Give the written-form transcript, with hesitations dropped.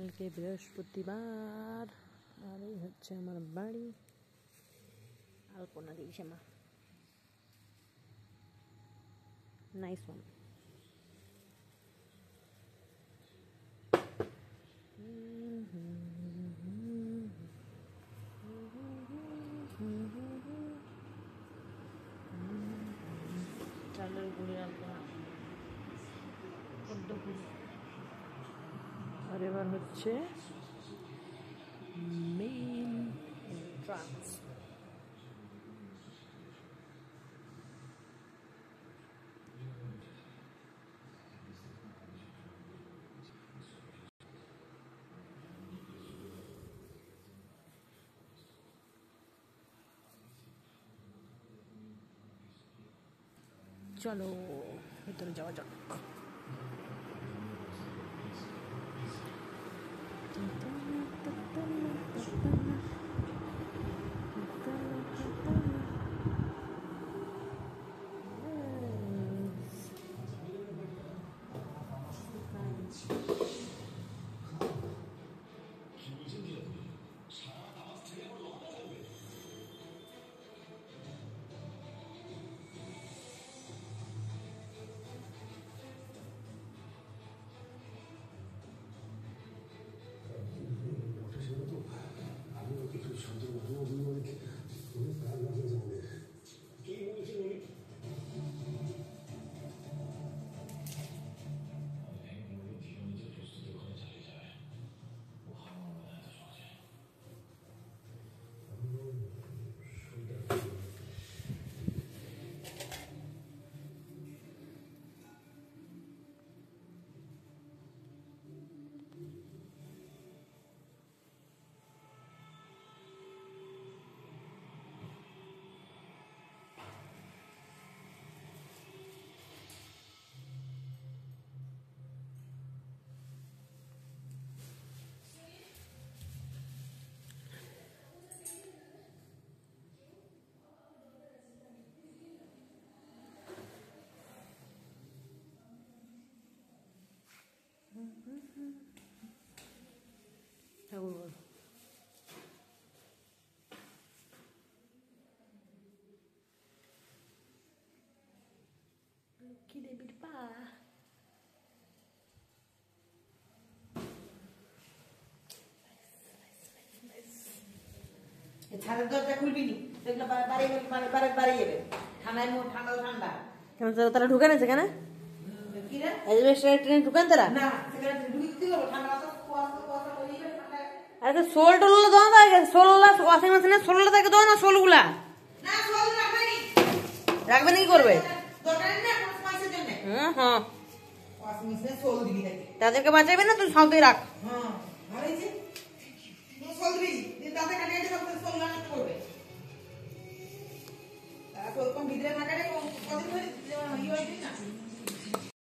কালকে বৃহস্পতিবার আর এই হচ্ছে আমার বাড়ি। আলপনা দিয়েছে মা, নাইস ওয়ান। চালের গুঁড়ি আলপনা, আর এবার হচ্ছে মেইন এন্ট্রান্স। চলো ভিতরে যাওয়া যাক। কি দেবীর পা ছাদের দরজা খুলবি নি, দেখলে বাড়ি বাড়ি যাবে। ঠান্ডায় ঠান্ডা ঠান্ডা কেন তারা ঢুকান আছে কেন? কি রে ট্রেনে ঢুকান তারা না, সেখানে ঢুকতে হবে। ঠান্ডা তো কুয়াশা কুয়াশা হয়ে যাবে ঠান্ডায়। আরে সোল টোল দাও না, সোললা ওয়াশিং মেশিনে সোললা থাকে দাও না, সোলগুলা না সোল রাখবে নি। রাখবেন কি করবে? দরকার নেই না পয়সার জন্য। হ্যাঁ ওয়াশিং মেশিনে সোল দিবি নাকি? তাদেরকে বাঁচাইবে না, তুই সাথে রাখ। হ্যাঁ ভালোই যে সোল দিবি, তাতে কাটিয়ে